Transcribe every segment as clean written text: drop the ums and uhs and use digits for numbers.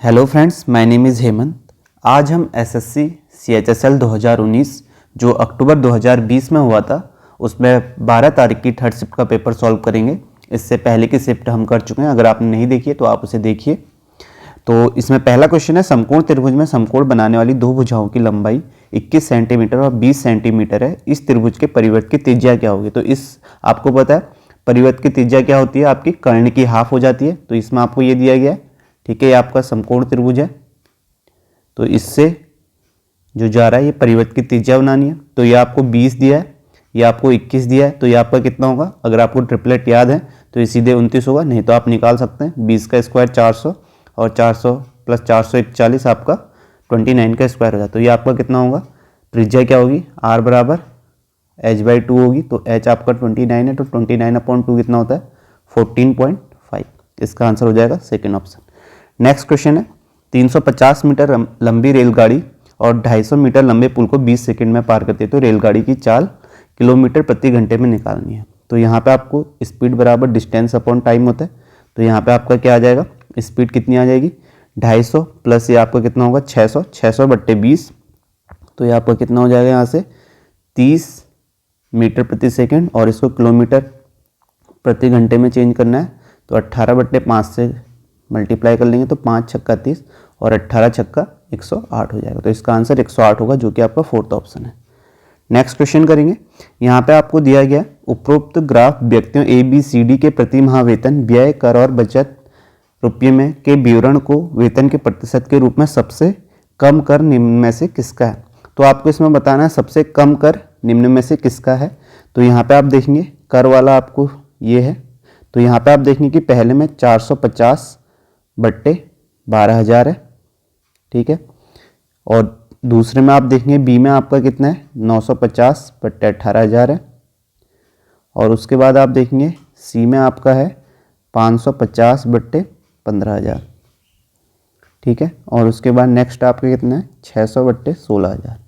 Hello friends, my name is Hemant. आज हम SSC CHSL 2019 जो अक्टूबर 2020 में हुआ था उसमें 12 तारीख की थर्ड शिफ्ट का पेपर सॉल्व करेंगे। इससे पहले की शिफ्ट हम कर चुके हैं, अगर आपने नहीं देखी है तो आप उसे देखिए। तो इसमें पहला क्वेश्चन है, समकोण त्रिभुज में समकोण बनाने वाली दो भुजाओं की लंबाई 21 सेंटीमीटर और 20 सेंटीमीटर है। इस त्रिभुज के परिवर्त की त्रिज्या क्या होगी? तो इस आपको पता है परिवर्त की त्रिज्या क्या होती है, आपकी कर्ण की हाफ हो जाती है। तो इसमें आपको ये दिया गया है, ठीक है, ये आपका समकोण त्रिभुज है। तो इससे जो जा रहा है ये परिवर्त की त्रिज्या बनानी है। तो ये आपको 20 दिया है, ये आपको 21 दिया है, तो ये आपका कितना होगा? अगर आपको ट्रिपलेट याद है तो ये सीधे 29 होगा, नहीं तो आप निकाल सकते हैं। 20 का स्क्वायर 400 और 400 प्लस 441 आपका 29 का स्क्वायर हो जाता है। तो ये आपका कितना होगा? त्रिज्या क्या होगी? r बराबर h/2 होगी। तो h आपका 29 है, तो 29/2 कितना होता है? 14.5। इसका आंसर हो जाएगा सेकेंड ऑप्शन। नेक्स्ट क्वेश्चन है, 350 मीटर लंबी रेलगाड़ी और 250 मीटर लंबे पुल को 20 सेकंड में पार करती है, तो रेलगाड़ी की चाल किलोमीटर प्रति घंटे में निकालनी है। तो यहाँ पे आपको स्पीड बराबर डिस्टेंस अपॉन टाइम होता है। तो यहाँ पे आपका क्या आ जाएगा? स्पीड कितनी आ जाएगी? 250 प्लस ये आपका कितना होगा? 600/20। तो ये आपका कितना हो जाएगा? यहाँ से 30 मीटर प्रति सेकेंड, और इसको किलोमीटर प्रति घंटे में चेंज करना है। तो 18/5 से मल्टीप्लाई कर लेंगे तो 5 छक्का 30 और 18 छक्का 108 हो जाएगा। तो इसका आंसर 108 होगा, जो कि आपका फोर्थ ऑप्शन है। नेक्स्ट क्वेश्चन करेंगे। यहाँ पे आपको दिया गया उपरोक्त ग्राफ व्यक्तियों ABCD के प्रति माह वेतन, व्यय, कर और बचत रुपये में के विवरण को वेतन के प्रतिशत के रूप में सबसे कम कर निम्न में से किसका है। तो आपको इसमें बताना है सबसे कम कर निम्न में से किसका है। तो यहाँ पे आप देखेंगे कर वाला आपको ये है। तो यहाँ पे आप देखेंगे कि पहले में 450/12,000 है, ठीक है। और दूसरे में आप देखेंगे बी में आपका कितना है? 950/18,000 है। और उसके बाद आप देखेंगे सी में आपका है 550/15,000, ठीक है। और उसके बाद नेक्स्ट आपका कितना है? 600/16,000।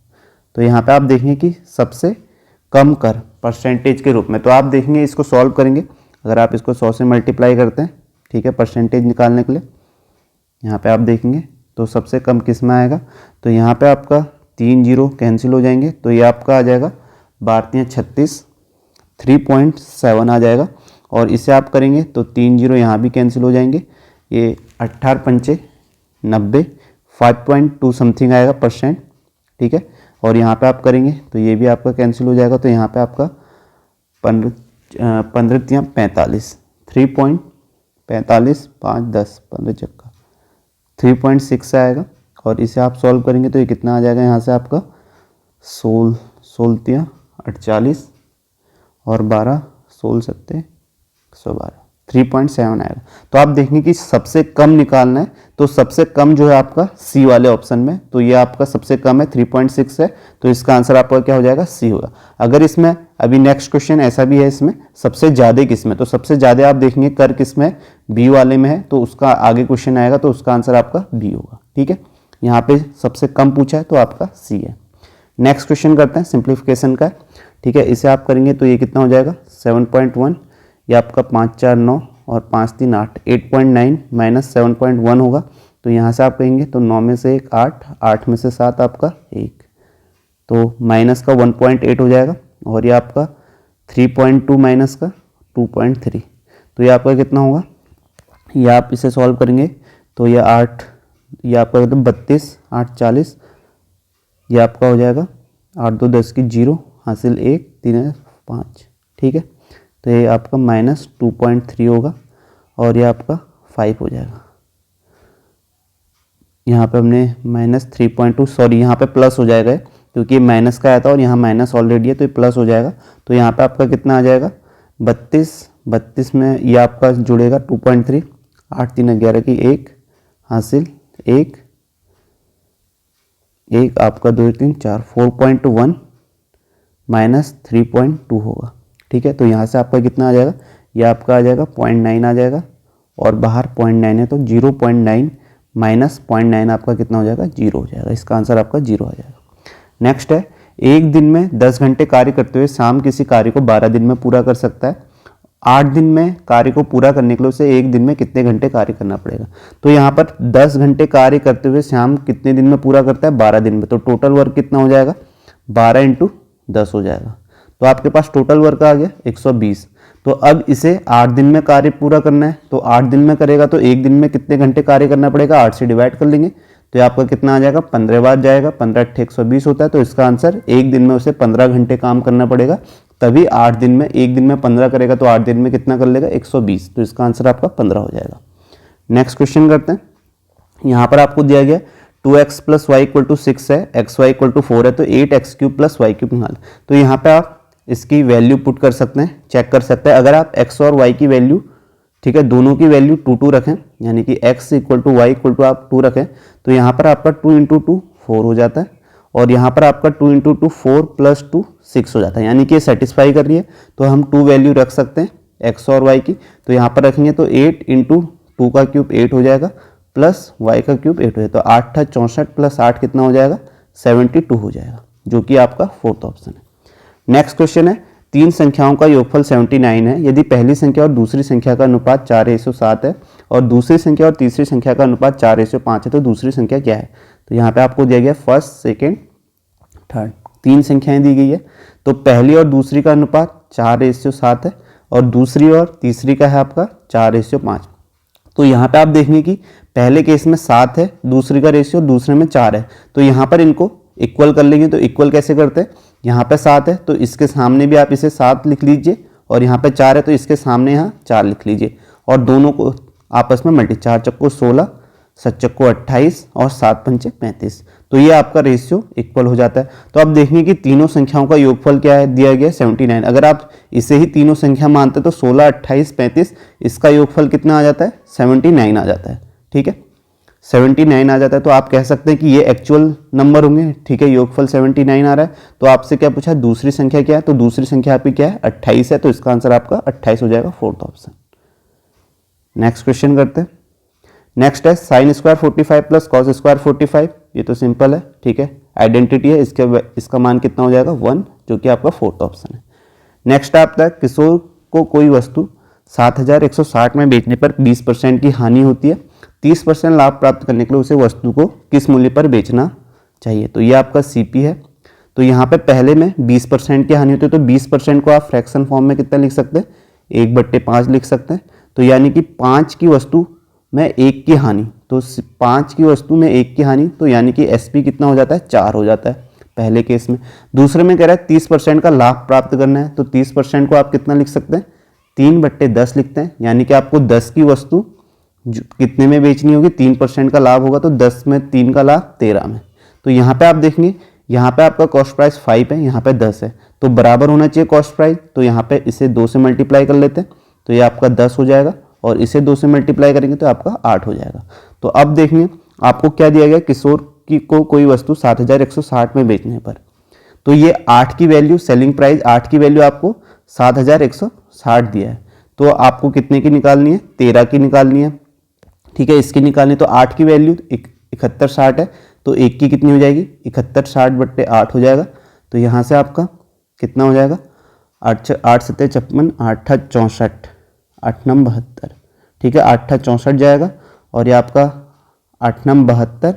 तो यहाँ पे आप देखेंगे कि सबसे कम कर परसेंटेज के रूप में, तो आप देखेंगे इसको सॉल्व करेंगे। अगर आप इसको 100 से मल्टीप्लाई करते हैं, ठीक है, परसेंटेज निकालने के लिए, यहाँ पे आप देखेंगे तो सबसे कम किस में आएगा? तो यहाँ पे आपका 3 जीरो कैंसिल हो जाएंगे, तो ये आपका आ जाएगा 12×36 3.7 आ जाएगा। और इसे आप करेंगे तो 3 जीरो यहाँ भी कैंसिल हो जाएंगे, ये 18×5 90 5.2 समथिंग आएगा परसेंट, ठीक है। और यहाँ पे आप करेंगे तो ये भी आपका कैंसिल हो जाएगा। तो यहाँ पे आपका 15×45 3.45 5 10 15 चक्का 3.6 आएगा। और इसे आप सॉल्व करेंगे तो ये कितना आ जाएगा? यहाँ से आपका 16×48 और 12 16×7 112 3.7 आएगा। तो आप देखेंगे कि सबसे कम निकालना है, तो सबसे कम जो है आपका सी वाले ऑप्शन में, तो ये आपका सबसे कम है 3.6 है। तो इसका आंसर आपका क्या हो जाएगा? सी होगा। अगर इसमें अभी नेक्स्ट क्वेश्चन ऐसा भी है, इसमें सबसे ज़्यादा किस में, तो सबसे ज़्यादा आप देखेंगे कर किस में? बी वाले में है। तो उसका आगे क्वेश्चन आएगा तो उसका आंसर आपका बी होगा, ठीक है। यहाँ पे सबसे कम पूछा है तो आपका सी है। नेक्स्ट क्वेश्चन करते हैं, सिंप्लीफिकेशन का, ठीक है। इसे आप करेंगे तो ये कितना हो जाएगा? 7.1, ये आपका 5 4 9 और 5 3 8 8.9 माइनस 7.1 होगा। तो यहाँ से आप कहेंगे तो 9 में से 1 8, 8 में से 7 आपका 1, तो माइनस का 1.8 हो जाएगा। और ये आपका 3.2 माइनस का 2.3, तो ये आपका कितना होगा? ये आप इसे सॉल्व करेंगे तो ये 8, ये आपका एकदम 32 8 40, ये आपका हो जाएगा 8 2 10 की 0 हासिल 1 3 5, ठीक है। तो ये आपका माइनस 2.3 होगा और ये आपका 5 हो जाएगा। यहाँ पे हमने माइनस 3.2, सॉरी यहाँ पे प्लस हो जाएगा क्योंकि ये माइनस का आया था और यहाँ माइनस ऑलरेडी है, तो ये प्लस हो जाएगा। तो यहाँ पे आपका कितना आ जाएगा? 32 में ये आपका जुड़ेगा 2.3, 8 3 11 की 1 हासिल 1 आपका 2 3 4 4.1 माइनस 3.2 होगा, ठीक है। तो यहाँ से आपका कितना आ जाएगा? ये आपका आ जाएगा 0.9 आ जाएगा, और बाहर 0.9 है तो 0.9 माइनस 0.9 आपका कितना हो जाएगा? 0 हो जाएगा। इसका आंसर आपका 0 आ जाएगा। नेक्स्ट है, एक दिन में 10 घंटे कार्य करते हुए शाम किसी कार्य को 12 दिन में पूरा कर सकता है। 8 दिन में कार्य को पूरा करने के लिए उसे एक दिन में कितने घंटे कार्य करना पड़ेगा। तो यहाँ पर 10 घंटे कार्य करते हुए श्याम कितने दिन में पूरा करता है, 12 दिन में। तो टोटल वर्क कितना हो जाएगा, 12 × 10 हो जाएगा। तो आपके पास टोटल वर्क आ गया 120। तो अब इसे 8 दिन में कार्य पूरा करना है, तो 8 दिन में करेगा तो एक दिन में कितने घंटे कार्य करना पड़ेगा, 8 से डिवाइड कर लेंगे तो आपका कितना आ जाएगा, 15 बार जाएगा, 15 × 120 होता है। तो इसका आंसर एक दिन में उसे 15 घंटे काम करना पड़ेगा, तभी 8 दिन में, एक दिन में 15 करेगा तो 8 दिन में कितना कर लेगा, 120। तो इसका आंसर आपका 15 हो जाएगा। नेक्स्ट क्वेश्चन करते हैं। यहाँ पर आपको दिया गया 2x + y = 6 है, xy = 4 है, तो 8x³ + y³ निकाल। तो यहाँ पे आप इसकी वैल्यू पुट कर सकते हैं, चेक कर सकते हैं। अगर आप x और y की वैल्यू, ठीक है, दोनों की वैल्यू 2 रखें, यानी कि x = y = आप 2 रखें, तो यहाँ पर आपका 2 × 2 4 हो जाता है, और यहाँ पर आपका 2 × 2 4 + 2 6 हो जाता है, यानी कि ये सेटिस्फाई कर रही है। तो हम 2 वैल्यू रख सकते हैं x और y की, तो यहाँ पर रखेंगे तो 8 × 2 का क्यूब 8 हो जाएगा, प्लस y का क्यूब 8 हो जाएगा, तो 8 × 64 + 8 कितना हो जाएगा, 72 हो जाएगा, जो कि आपका 4th ऑप्शन है। नेक्स्ट क्वेश्चन है, तीन संख्याओं का योगफल 79 है, यदि पहली संख्या और दूसरी संख्या का अनुपात 4:7 है और दूसरी संख्या और तीसरी संख्या का अनुपात 4:5 है, तो दूसरी संख्या क्या है। तो यहाँ पे आपको दिया गया फर्स्ट, सेकेंड, थर्ड, तीन संख्याएं दी गई है। तो पहली और दूसरी का अनुपात 4:7 है और दूसरी और तीसरी का है आपका 4:5। तो यहाँ पे आप देखेंगे कि पहले केस में 7 है, दूसरी का रेशियो दूसरे में 4 है, तो यहाँ पर इनको इक्वल कर लेंगे। तो इक्वल कैसे करते हैं, यहाँ पे 7 है तो इसके सामने भी आप इसे 7 लिख लीजिए, और यहाँ पे 4 है तो इसके सामने यहाँ 4 लिख लीजिए, और दोनों को आपस में मल्टी, 4 चक्को 16, 7 चक्को 28 और 7 पंचे 35। तो ये आपका रेशियो इक्वल हो जाता है। तो आप देखेंगे कि तीनों संख्याओं का योगफल क्या है, दिया गया 79। अगर आप इसे ही तीनों संख्या मानते तो 16, 28, 35, इसका योगफल कितना आ जाता है, 79 आ जाता है। ठीक है, 79 आ जाता है। तो आप कह सकते हैं कि ये एक्चुअल नंबर होंगे। ठीक है, योगफल 79 आ रहा है। तो आपसे क्या पूछा, दूसरी संख्या क्या है, तो दूसरी संख्या आपकी क्या है, 28 है, तो इसका आंसर आपका 28 हो जाएगा, 4th ऑप्शन। नेक्स्ट क्वेश्चन करते हैं। नेक्स्ट है sin² 45 + cos² 45। ये तो सिंपल है, ठीक है, आइडेंटिटी है, इसका मान कितना हो जाएगा, 1, जो कि आपका 4th ऑप्शन है। नेक्स्ट आता है, किशोर को कोई वस्तु 7160 में बेचने पर 20% की हानि होती है, 30% लाभ प्राप्त करने के लिए उसे वस्तु को किस मूल्य पर बेचना चाहिए। तो ये आपका CP है। तो यहाँ पे पहले में 20% की हानि होती है, तो 20% को आप फ्रैक्शन फॉर्म में कितना लिख सकते हैं, 1/5 लिख सकते हैं। तो यानी कि 5 की वस्तु में 1 की हानि, तो 5 की वस्तु में 1 की हानि, तो यानी कि SP कितना हो जाता है, 4 हो जाता है पहले केस में। दूसरे में कह रहा है 30% का लाभ प्राप्त करना है, तो 30% को आप कितना लिख सकते हैं, 3/10 लिखते हैं, यानी कि आपको 10 की वस्तु कितने में बेचनी होगी, 3% का लाभ होगा, तो 10 में 3 का लाभ 13 में। तो यहाँ पे आप देखेंगे, यहाँ पे आपका कॉस्ट प्राइस 5 है, यहाँ पे 10 है, तो बराबर होना चाहिए कॉस्ट प्राइस। तो यहाँ पे इसे 2 से मल्टीप्लाई कर लेते हैं, तो ये आपका 10 हो जाएगा, और इसे 2 से मल्टीप्लाई करेंगे तो आपका 8 हो जाएगा। तो अब देखिए आपको क्या दिया गया, किशोर को कोई वस्तु 7160 में बेचने पर, तो ये 8 की वैल्यू, सेलिंग प्राइस 8 की वैल्यू आपको 7160 दिया है, तो आपको कितने की निकालनी है, 13 की निकालनी है। ठीक है, इसकी निकालनी, तो 8 की वैल्यू 7160 है, तो 1 की कितनी हो जाएगी, 7160/8 हो जाएगा। तो यहाँ से आपका कितना हो जाएगा, 8 7 56, 8 64, 8 9 72। ठीक है, 8 64 जाएगा, और ये आपका 8 9 72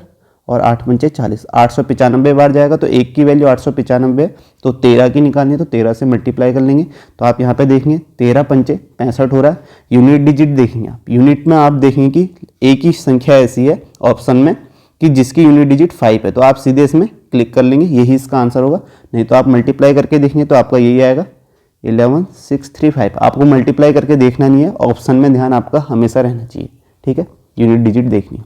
और 8 पंचे 40, 895 बार जाएगा। तो 1 की वैल्यू 895, तो 13 की निकालनी है, तो 13 से मल्टीप्लाई कर लेंगे। तो आप यहाँ पे देखेंगे 13 पंचे 65 हो रहा है। यूनिट डिजिट देखेंगे आप, यूनिट में आप देखेंगे कि एक ही संख्या ऐसी है ऑप्शन में कि जिसकी यूनिट डिजिट 5 है, तो आप सीधे इसमें क्लिक कर लेंगे, यही इसका आंसर होगा। नहीं तो आप मल्टीप्लाई करके देखेंगे तो आपका यही आएगा, 11635। आपको मल्टीप्लाई करके देखना नहीं है, ऑप्शन में ध्यान आपका हमेशा रहना चाहिए। ठीक है, यूनिट डिजिट देखनी है।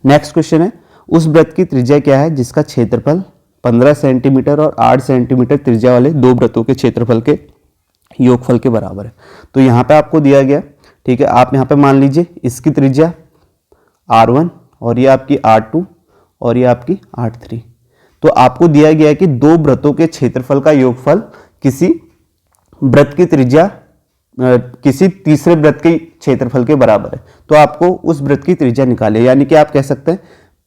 नेक्स्ट क्वेश्चन है, उस वृत्त की त्रिज्या क्या है जिसका क्षेत्रफल 15 सेंटीमीटर और 8 सेंटीमीटर त्रिज्या वाले दो वृत्तों के क्षेत्रफल के योगफल के बराबर है। तो यहाँ पे आपको दिया गया, ठीक है, आप यहाँ पे मान लीजिए इसकी त्रिज्या R1 और ये आपकी R2 और ये आपकी R3। तो आपको दिया गया है कि दो वृत्तों के क्षेत्रफल का योगफल किसी वृत्त की त्रिज्या किसी तीसरे वृत्त के क्षेत्रफल के बराबर है। तो आपको उस वृत्त की त्रिज्या निकाले, यानी कि आप कह सकते हैं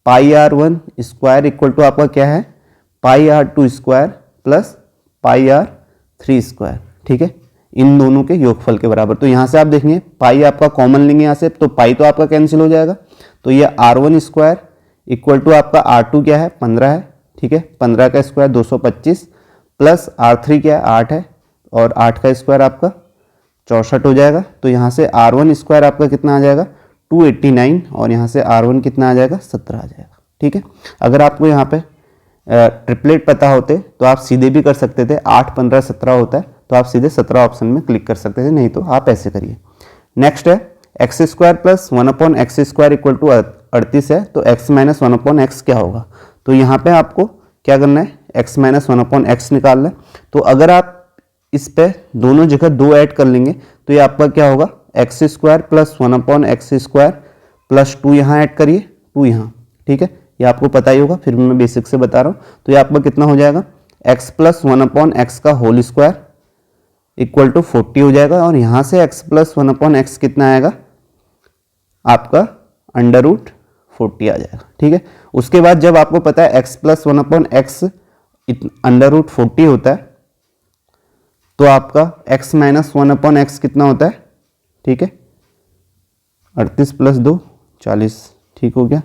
πr1 स्क्वायर इक्वल टू आपका क्या है, πr2 square plus πr3 square. ठीक है, इन दोनों के योगफल के बराबर। तो यहाँ से आप देखेंगे पाई आपका कॉमन लेंगे यहाँ से, तो पाई तो आपका कैंसिल हो जाएगा। तो ये R1 स्क्वायर इक्वल टू आपका R2 क्या है 15 है, ठीक है, 15 का स्क्वायर 225 प्लस R3 क्या है 8 है, और 8 का स्क्वायर आपका 64 हो जाएगा। तो यहाँ से R1 स्क्वायर आपका कितना आ जाएगा 289, और यहाँ से R1 कितना आ जाएगा 17 आ जाएगा, ठीक है। अगर आपको यहाँ पे ट्रिपलेट पता होते तो आप सीधे भी कर सकते थे, 8 15 17 होता है, तो आप सीधे 17 ऑप्शन में क्लिक कर सकते थे, नहीं तो आप ऐसे करिए। नेक्स्ट है x square plus 1/x square equal to 38 है, तो x माइनस 1/x क्या होगा। तो यहाँ पे आपको क्या करना है, x माइनस 1/x निकालना है। तो अगर आप इस पे दोनों जगह 2 ऐड कर लेंगे तो ये आपका क्या होगा x square plus 1/x square plus 2 यहाँ ऐड करिए 2 यहाँ, ठीक है, ये आपको पता ही होगा, फिर मैं बेसिक से बता रहा हूँ। तो ये आपका कितना हो जाएगा x प्लस 1/x का होल स्क्वायर इक्वल टू 40 हो जाएगा, और यहाँ से x प्लस 1/x कितना आएगा आपका अंडर रूट 40 आ जाएगा, ठीक है। उसके बाद जब आपको पता है x plus 1/x under root 40 होता है, तो आपका x माइनस 1/x कितना होता है, ठीक है, 38 प्लस 2 40, ठीक हो गया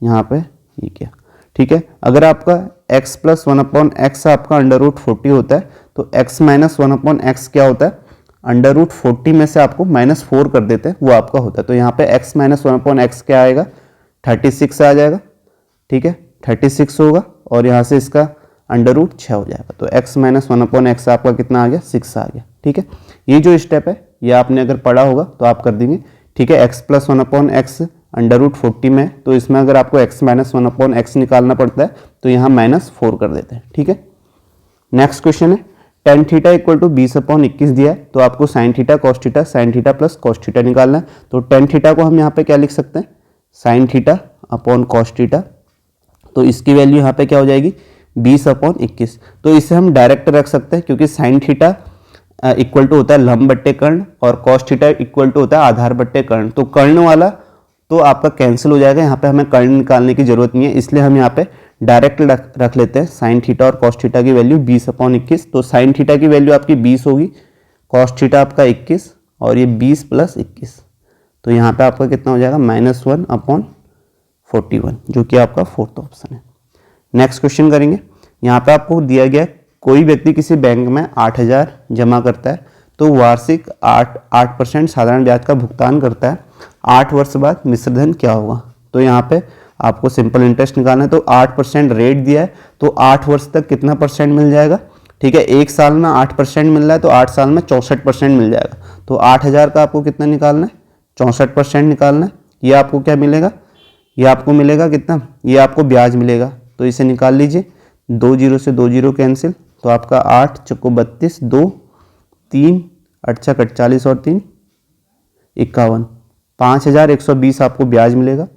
यहाँ पे, ये क्या, ठीक है। अगर आपका x प्लस 1/x आपका अंडर रूट 40 होता है, तो x माइनस 1/x क्या होता है, अंडर रूट 40 में से आपको -4 कर देते हैं, वो आपका होता है। तो यहाँ पे x माइनस 1/x क्या आएगा 36 आ जाएगा, ठीक है, 36 होगा, और यहाँ से इसका अंडर रूट 6 हो जाएगा। तो x माइनस 1/x आपका कितना आ गया 6 आ गया, ठीक है। ये जो स्टेप है ये आपने अगर पढ़ा होगा तो आप कर देंगे, ठीक है। x plus 1/x under root 40 में, तो इसमें अगर आपको x माइनस 1/x निकालना पड़ता है तो यहाँ -4 कर देते हैं, ठीक है। नेक्स्ट क्वेश्चन है tan थीटा इक्वल टू 20/21 दिया है, तो आपको sin theta cos theta sin theta plus cos theta निकालना है। तो tan थीटा को हम यहाँ पे क्या लिख सकते हैं sin theta upon cos theta, तो इसकी वैल्यू यहाँ पे क्या हो जाएगी 20/21। तो इसे हम डायरेक्ट रख सकते हैं, क्योंकि sin थीटा इक्वल टू होता है लंब बट्टे कर्ण, और cos थीटा इक्वल टू होता है आधार बट्टे कर्ण। तो कर्ण वाला तो आपका कैंसिल हो जाएगा, यहाँ पे हमें कर्ण निकालने की जरूरत नहीं है, इसलिए हम यहाँ पे डायरेक्ट रख लेते हैं sin थीटा और cos थीटा की वैल्यू 20/21। तो sin थीटा की वैल्यू आपकी 20 होगी, cos थीटा आपका 21, और ये 20 प्लस 21, तो यहाँ पे आपका कितना हो जाएगा -1/41, जो कि आपका फोर्थ ऑप्शन है। नेक्स्ट क्वेश्चन करेंगे। यहाँ पे आपको दिया गया कोई व्यक्ति किसी बैंक में 8,000 जमा करता है, तो वार्षिक 8% साधारण ब्याज का भुगतान करता है, 8 वर्ष बाद मिश्र धन क्या होगा। तो यहाँ पे आपको सिंपल इंटरेस्ट निकालना है, तो 8% रेट दिया है, तो 8 वर्ष तक कितना परसेंट मिल जाएगा, ठीक है। एक साल में 8% मिल रहा है, तो 8 साल में 64% मिल जाएगा। तो 8,000 का आपको कितना निकालना है 64% निकालना है। ये आपको क्या मिलेगा, ये आपको मिलेगा कितना, ये आपको ब्याज मिलेगा। तो इसे निकाल लीजिए, 2 0 से 2 0 कैंसिल, तो आपका 8 चौको 32, 2 3 8 छक 48 और 3 51, 5,120 आपको ब्याज मिलेगा,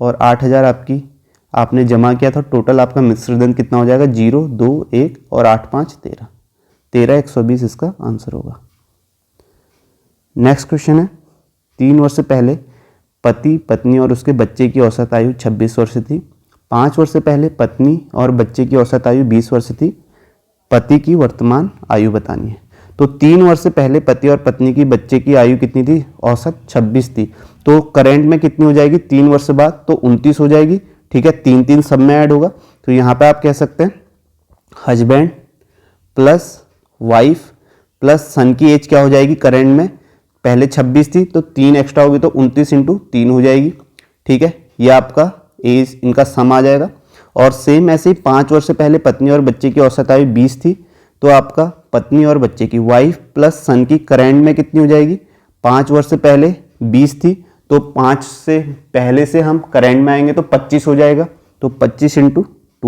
और 8,000 आपने जमा किया था। टोटल आपका मिश्र धन कितना हो जाएगा 0 2 1 और 8 5 13, 13,120 इसका आंसर होगा। नेक्स्ट क्वेश्चन है 3 वर्ष पहले पति पत्नी और उसके बच्चे की औसत आयु 26 वर्ष थी। 5 वर्ष पहले पत्नी और बच्चे की औसत आयु 20 वर्ष थी। पति की वर्तमान आयु बतानी है। तो 3 वर्ष पहले पति और पत्नी की बच्चे की आयु कितनी थी, औसत 26 थी। तो करेंट में कितनी हो जाएगी 3 वर्ष बाद, तो 29 हो जाएगी, ठीक है। 3 सब में ऐड होगा, तो यहाँ पे आप कह सकते हैं हस्बैंड प्लस वाइफ प्लस सन की एज क्या हो जाएगी, करेंट में पहले 26 थी तो 3 एक्स्ट्रा होगी, तो 29 × 3 हो जाएगी, ठीक है। ये आपका एज इनका सम आ जाएगा। और सेम ऐसे ही 5 वर्ष पहले पत्नी और बच्चे की औसत आयु 20 थी, तो आपका पत्नी और बच्चे की वाइफ प्लस सन की करेंट में कितनी हो जाएगी, 5 वर्ष पहले 20 थी, तो 5 से पहले से हम करेंट में आएंगे तो 25 हो जाएगा, तो 25 × 2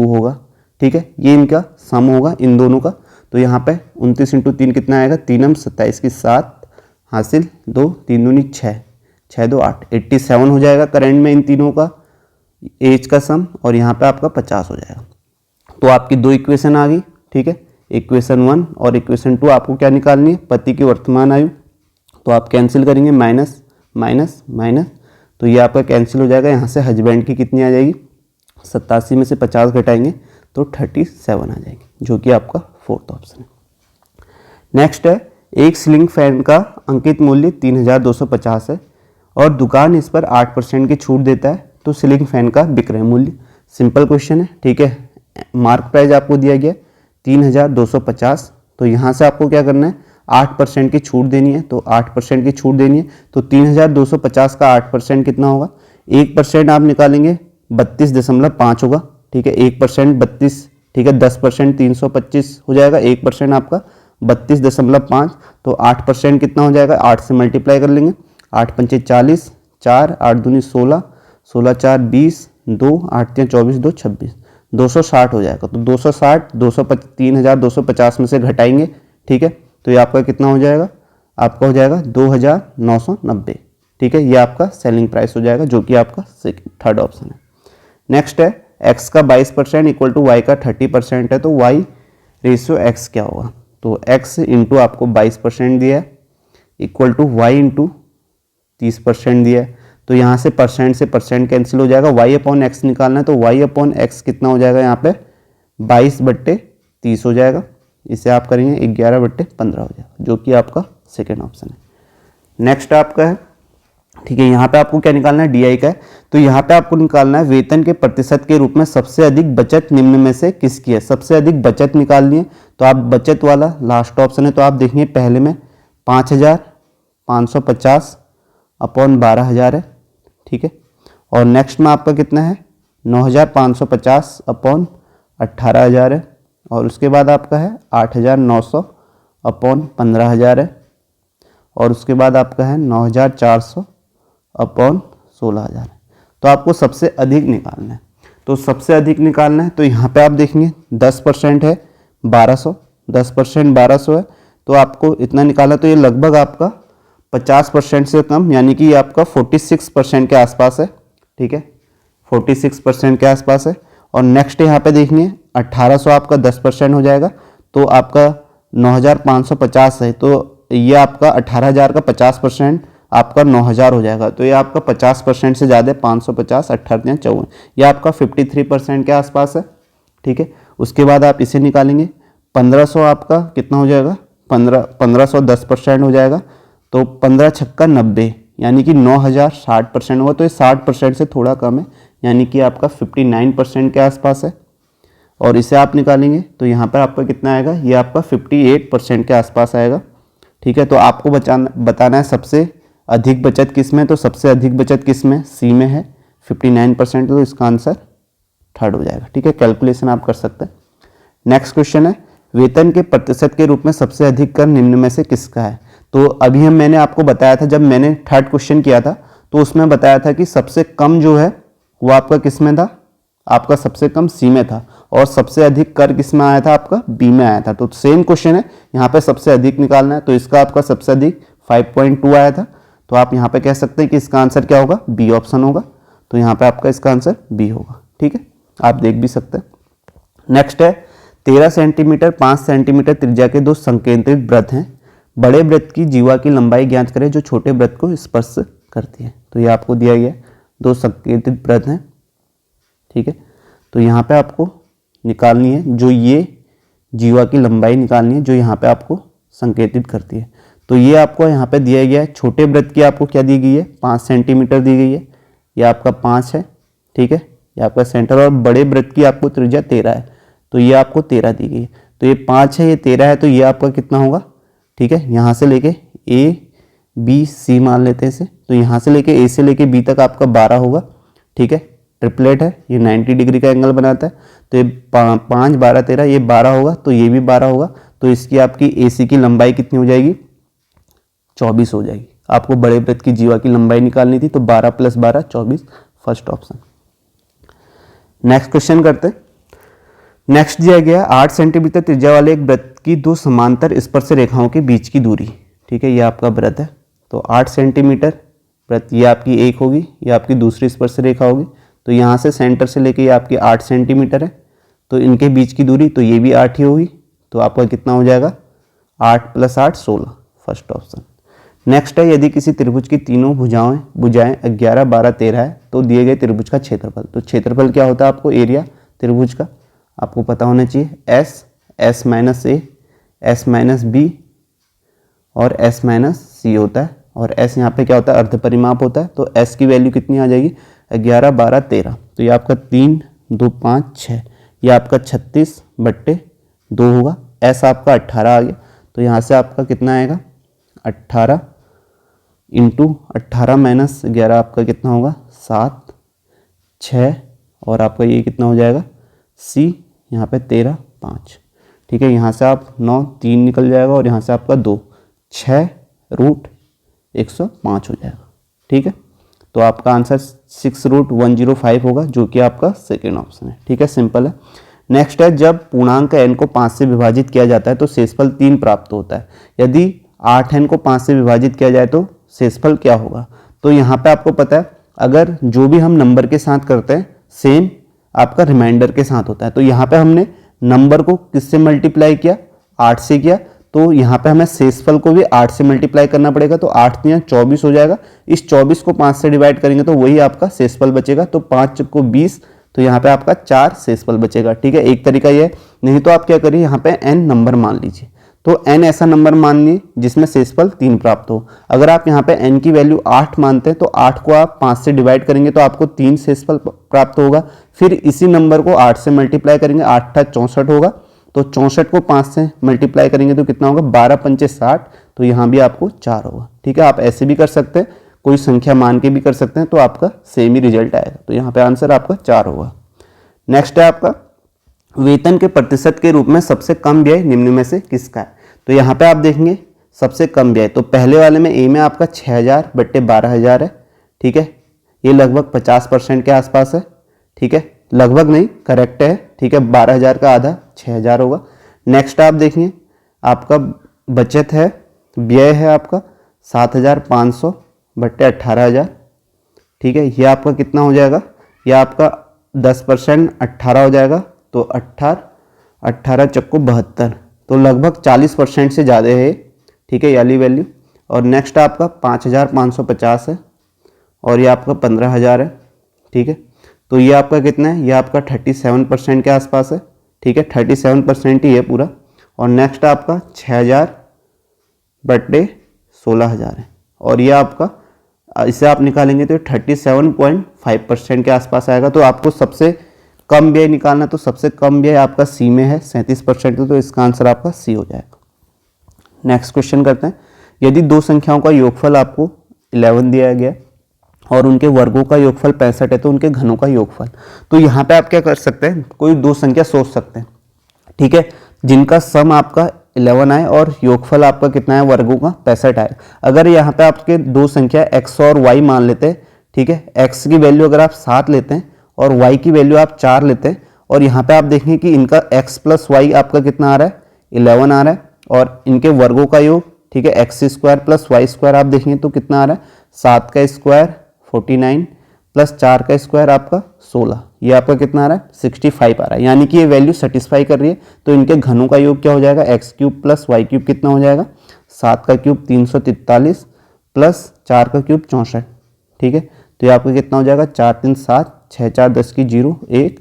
होगा, ठीक है। ये इनका सम होगा इन दोनों का। तो यहाँ पे 29 × 3 कितना आएगा, 3 27 की 7 हासिल 2 3 दूनी 6 6 2 8 87 हो जाएगा करेंट में इन तीनों का एज का सम, और यहाँ पे आपका 50 हो जाएगा। तो आपकी 2 इक्वेशन आ गई, ठीक है। इक्वेशन 1 और इक्वेशन 2 आपको क्या निकालनी है, पति की वर्तमान आयु। तो आप कैंसिल करेंगे माइनस माइनस माइनस, तो ये आपका कैंसिल हो जाएगा। यहाँ से हस्बैंड की कितनी आ जाएगी, 87 में से 50 घटाएंगे तो 37 आ जाएगी, जो कि आपका फोर्थ ऑप्शन है। नेक्स्ट है एक सीलिंग फैन का अंकित मूल्य 3250 है और दुकान इस पर 8% की छूट देता है, तो सीलिंग फैन का विक्रय मूल्य। सिंपल क्वेश्चन है, ठीक है। मार्क प्राइस आपको दिया गया 3250, तो यहाँ से आपको क्या करना है, 8% की छूट देनी है, तो 8% की छूट देनी है, तो 3250 का 8% कितना होगा, 1% आप निकालेंगे 32.5 होगा, ठीक है। 1% 32, ठीक है। 10% 325 हो जाएगा, 1% आपका 32.5, तो 8% कितना हो जाएगा, 8 से मल्टीप्लाई कर लेंगे, 8 पंचे 40, 4 8 दूनी 16, 16 4 20, 2 8 3 24, 2 26, 260 हो जाएगा। तो 260 3250 में से घटाएंगे, ठीक है, तो ये आपका कितना हो जाएगा, आपका हो जाएगा 2990, ठीक है। ये आपका सेलिंग प्राइस हो जाएगा, जो कि आपका थर्ड ऑप्शन है। नेक्स्ट है x का 22% इक्वल टू y का 30% है, तो y रेशियो x क्या होगा, तो x इंटू आपको 22% दिया है इक्वल टू y इंटू 30% दिया है, तो यहाँ से परसेंट कैंसिल हो जाएगा, y अपॉन एक्स निकालना है, तो y अपॉन एक्स कितना हो जाएगा, यहाँ पे 22/30 हो जाएगा, इसे आप करेंगे 11/15 हो जाएगा, जो कि आपका सेकेंड ऑप्शन है। नेक्स्ट आपका है, ठीक है, यहाँ पे आपको क्या निकालना है, DI का है, तो यहाँ पे आपको निकालना है वेतन के प्रतिशत के रूप में सबसे अधिक बचत निम्न में से किसकी है। सबसे अधिक बचत निकालनी है, तो आप बचत वाला लास्ट ऑप्शन है, तो आप देखेंगे पहले में 5550 अपॉन 12000 है, ठीक है, और नेक्स्ट में आपका कितना है 9550 अपॉन 18000 है, और उसके बाद आपका है 8900 अपॉन 15000 है, और उसके बाद आपका है 9400 अपॉन 16000 है। तो आपको सबसे अधिक निकालना है, तो सबसे अधिक निकालना है, तो यहाँ पे आप देखेंगे 10% है 1200, 10% 1200 है, तो आपको इतना निकाला, तो ये लगभग आपका 50% से कम, यानी कि ये आपका 46% के आसपास है, ठीक है, 46% के आसपास है। और नेक्स्ट यहाँ पे देखिए 1800 आपका 10% हो जाएगा, तो आपका 9550 है, तो ये आपका 18000 का 50% आपका 9000 हो जाएगा, तो ये आपका 50% से ज़्यादा है, 550 18 54, ये आपका 53% के आसपास है, ठीक है। उसके बाद आप इसे निकालेंगे 1500 आपका कितना हो जाएगा, 1500 10% हो जाएगा, तो 15 छक्का 90, यानी कि 9000 60% होगा, तो ये 60% से थोड़ा कम है, यानी कि आपका 59% के आसपास है। और इसे आप निकालेंगे तो यहाँ पर आपका कितना आएगा, ये आपका 58% के आसपास आएगा, ठीक है। तो आपको बताना है सबसे अधिक बचत किस में, तो सबसे अधिक बचत किस में, सी में है 59%, तो इसका आंसर थर्ड हो जाएगा, ठीक है। कैलकुलेशन आप कर सकते हैं। नेक्स्ट क्वेश्चन है, वेतन के प्रतिशत के रूप में सबसे अधिक कर निम्न में से किसका है। तो अभी मैंने आपको बताया था, जब मैंने थर्ड क्वेश्चन किया था तो उसमें बताया था कि सबसे कम जो है वो आपका किस में था, आपका सबसे कम सी में था, और सबसे अधिक कर किस में आया था, आपका बी में आया था। तो सेम क्वेश्चन है, यहाँ पे सबसे अधिक निकालना है, तो इसका आपका सबसे अधिक 5.2 आया था, तो आप यहाँ पे कह सकते हैं कि इसका आंसर क्या होगा, बी ऑप्शन होगा, तो यहाँ पे आपका इसका आंसर बी होगा, ठीक है, आप देख भी सकते हैं। नेक्स्ट है 13 सेंटीमीटर 5 सेंटीमीटर त्रिज्या के दो संकेंद्रित वृत्त हैं, बड़े वृत्त की जीवा की लंबाई ज्ञात करें जो छोटे वृत्त को स्पर्श करती है। तो ये आपको दिया गया है, दो संकेंद्रित वृत्त हैं, ठीक है। तो यहाँ पे आपको निकालनी है जो ये जीवा की लंबाई निकालनी है जो यहाँ पे आपको संकेतित करती है। तो ये आपको यहाँ पे दिया गया है, छोटे वृत्त की आपको क्या दी गई है, 5 सेंटीमीटर दी गई है, ये आपका 5 है, ठीक है, ये आपका सेंटर, और बड़े वृत्त की आपको त्रिज्या 13 है, तो ये आपको 13 दी गई है। तो ये 5 है, ये 13 है, तो ये आपका कितना होगा, ठीक है। यहाँ से लेके ए बी सी मान लेते हैं इसे, तो यहाँ से लेके ए से लेके बी तक आपका 12 होगा, ठीक है। ट्रिपलेट है, ये 90 डिग्री का एंगल बनाता है, तो ये 5 12 13, ये 12 होगा, तो ये भी 12 होगा, तो इसकी आपकी ए सी की लंबाई कितनी हो जाएगी, 24 हो जाएगी। आपको बड़े वृत्त की जीवा की लंबाई निकालनी थी, तो 12 + 12 24, फर्स्ट ऑप्शन। नेक्स्ट क्वेश्चन करते हैं। नेक्स्ट दिया गया 8 सेंटीमीटर त्रिज्या वाले एक वृत्त की दो समांतर स्पर्श रेखाओं के बीच की दूरी, ठीक है, ये आपका वृत्त है, तो 8 सेंटीमीटर वृत्त, ये आपकी एक होगी, ये आपकी दूसरी स्पर्श रेखा होगी, तो यहाँ से सेंटर से लेके ये आपकी 8 सेंटीमीटर है, तो इनके बीच की दूरी तो ये भी 8 ही होगी, तो आपका कितना हो जाएगा, 8 + 8 16, फर्स्ट ऑप्शन। नेक्स्ट है, यदि किसी त्रिभुज की तीनों भुजाएं 11 12 13 है, तो दिए गए त्रिभुज का क्षेत्रफल, तो क्षेत्रफल क्या होता है, आपको एरिया त्रिभुज का आपको पता होना चाहिए, S - A S - B और s माइनस सी होता है, और s यहाँ पे क्या होता है, अर्ध परिमाप होता है। तो s की वैल्यू कितनी आ जाएगी, 11, 12, 13। तो ये आपका 3, 2, 5, 6, ये आपका 36/2 होगा। s आपका 18 आ गया, तो यहाँ से आपका कितना आएगा, 18 इंटू 18 माइनस 11 आपका कितना होगा, 7, 6, और आपका ये कितना हो जाएगा, c यहाँ पे 13, 5। ठीक है, यहाँ से आप 9, 3 निकल जाएगा, और यहाँ से आपका 2, 6√105 हो जाएगा। ठीक है, तो आपका आंसर 6√105 होगा, जो कि आपका सेकेंड ऑप्शन है। ठीक है, सिंपल है। नेक्स्ट है, जब पूर्णांक n को 5 से विभाजित किया जाता है तो शेषफल 3 प्राप्त होता है। यदि 8n को 5 से विभाजित किया जाए तो शेषफल क्या होगा। तो यहाँ पे आपको पता है, अगर जो भी हम नंबर के साथ करते हैं सेम आपका रिमाइंडर के साथ होता है। तो यहाँ पे हमने नंबर को किससे मल्टीप्लाई किया, 8 से किया, तो यहाँ पे हमें शेषफल को भी 8 से मल्टीप्लाई करना पड़ेगा। तो 8 × 24 हो जाएगा। इस 24 को 5 से डिवाइड करेंगे तो वही आपका शेषफल बचेगा। तो 5 को 20, तो यहाँ पे आपका 4 शेषफल बचेगा। ठीक है, एक तरीका ये है। नहीं तो आप क्या करिए, यहाँ पे n नंबर मान लीजिए। तो n ऐसा नंबर मानिए जिसमें शेषफल 3 प्राप्त हो। अगर आप यहाँ पे n की वैल्यू 8 मानते हैं तो 8 को आप 5 से डिवाइड करेंगे तो आपको 3 शेषफल प्राप्त होगा। फिर इसी नंबर को 8 से मल्टीप्लाई करेंगे, 8 × 64 होगा। तो 64 को 5 से मल्टीप्लाई करेंगे तो कितना होगा, 12 × 5 = 60। तो यहाँ भी आपको 4 होगा। ठीक है, आप ऐसे भी कर सकते हैं, कोई संख्या मान के भी कर सकते हैं, तो आपका सेम ही रिजल्ट आएगा। तो यहाँ पे आंसर आपका 4 होगा। नेक्स्ट है आपका, वेतन के प्रतिशत के रूप में सबसे कम व्यय निम्न में से किसका है। तो यहाँ पे आप देखेंगे सबसे कम व्यय, तो पहले वाले में ए में आपका 6000/12000 है। ठीक है, ये लगभग 50% के आसपास है। ठीक है, लगभग नहीं, करेक्ट है। ठीक है, 12000 का आधा 6000 होगा। नेक्स्ट आप देखिए, आपका बचत है, व्यय है आपका 7500/18000। ठीक है, ये आपका कितना हो जाएगा, ये आपका 10% 18 हो जाएगा। तो 18 चक्को 72, तो लगभग 40% से ज़्यादा है। ठीक है, याली वैल्यू। और नेक्स्ट आपका 5550 है, और ये आपका 15000 है। ठीक है, तो ये आपका कितना है, ये आपका 37% के आसपास है। ठीक है, 37% ही है पूरा। और नेक्स्ट आपका 6000/16000 है, और ये आपका, इसे आप निकालेंगे तो 37.5% के आसपास आएगा। तो आपको सबसे कम व्यय निकालना, तो सबसे कम व्यय आपका सी में है 37%, तो इसका आंसर आपका सी हो जाएगा। नेक्स्ट क्वेश्चन करते हैं, यदि दो संख्याओं का योगफल आपको 11 दिया गया और उनके वर्गों का योगफल 65 है तो उनके घनों का योगफल। तो यहाँ पे आप क्या कर सकते हैं, कोई दो संख्या सोच सकते हैं। ठीक है, जिनका सम आपका 11 आए और योगफल आपका कितना है, वर्गों का 65 आए। अगर यहाँ पे आपके दो संख्या x और y मान लेते हैं। ठीक है, x की वैल्यू अगर आप 7 लेते हैं और y की वैल्यू आप 4 लेते हैं, और यहाँ पे आप देखें कि इनका x + y आपका कितना आ रहा है, 11 आ रहा है, और इनके वर्गों का योग, ठीक है, x² + y² आप देखेंगे तो कितना आ रहा है, 7 का स्क्वायर 49 + 4 का स्क्वायर आपका 16, ये आपका कितना आ रहा है, 65 आ रहा है। यानी कि ये वैल्यू सेटिस्फाई कर रही है। तो इनके घनों का योग क्या हो जाएगा, x³ + y³ कितना हो जाएगा, 7 का क्यूब 343 + 4 का क्यूब 64। ठीक है, तो ये आपका कितना हो जाएगा, 4 3 7, 6 4 10 की 0 1,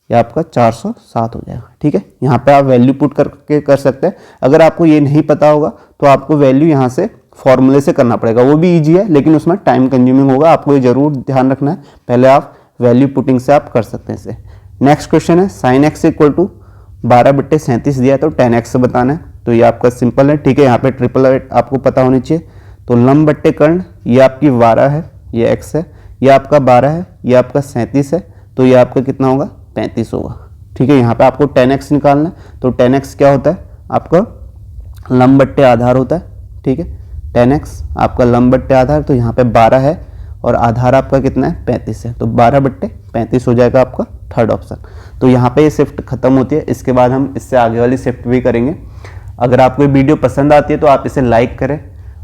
ये आपका 407 हो जाएगा। ठीक है, यहाँ पे आप वैल्यू पुट करके कर सकते हैं। अगर आपको ये नहीं पता होगा तो आपको वैल्यू यहाँ से फॉर्मूले से करना पड़ेगा, वो भी इजी है लेकिन उसमें टाइम कंज्यूमिंग होगा। आपको ये जरूर ध्यान रखना है, पहले आप वैल्यू पुटिंग से आप कर सकते हैं इसे। नेक्स्ट क्वेश्चन है, sin x = 12/37 दिया है तो tan x से बताना है। तो ये आपका सिंपल है। ठीक है, यहाँ पे 888 आपको पता होनी चाहिए। तो लंब बट्टे कर्ण, ये आपकी 12 है, ये x है, ये आपका 12 है, ये आपका 37 है, तो ये आपका कितना होगा, 35 होगा। ठीक है, यहाँ पे आपको tan x निकालना है। तो tan x क्या होता है, आपका लंब बट्टे आधार होता है। ठीक है, tan x आपका लंब बट्टे आधार, तो यहाँ पे 12 है और आधार आपका कितना है, 35 है, तो 12/35 हो जाएगा आपका थर्ड ऑप्शन। तो यहाँ पे ये शिफ्ट खत्म होती है। इसके बाद हम इससे आगे वाली शिफ्ट भी करेंगे। अगर आपको ये वीडियो पसंद आती है तो आप इसे लाइक करें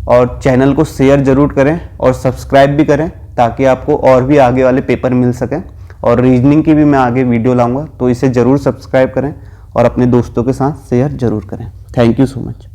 और चैनल को शेयर जरूर करें और सब्सक्राइब भी करें, ताकि आपको और भी आगे वाले पेपर मिल सकें। और रीजनिंग की भी मैं आगे वीडियो लाऊंगा, तो इसे ज़रूर सब्सक्राइब करें और अपने दोस्तों के साथ शेयर जरूर करें। Thank you so much.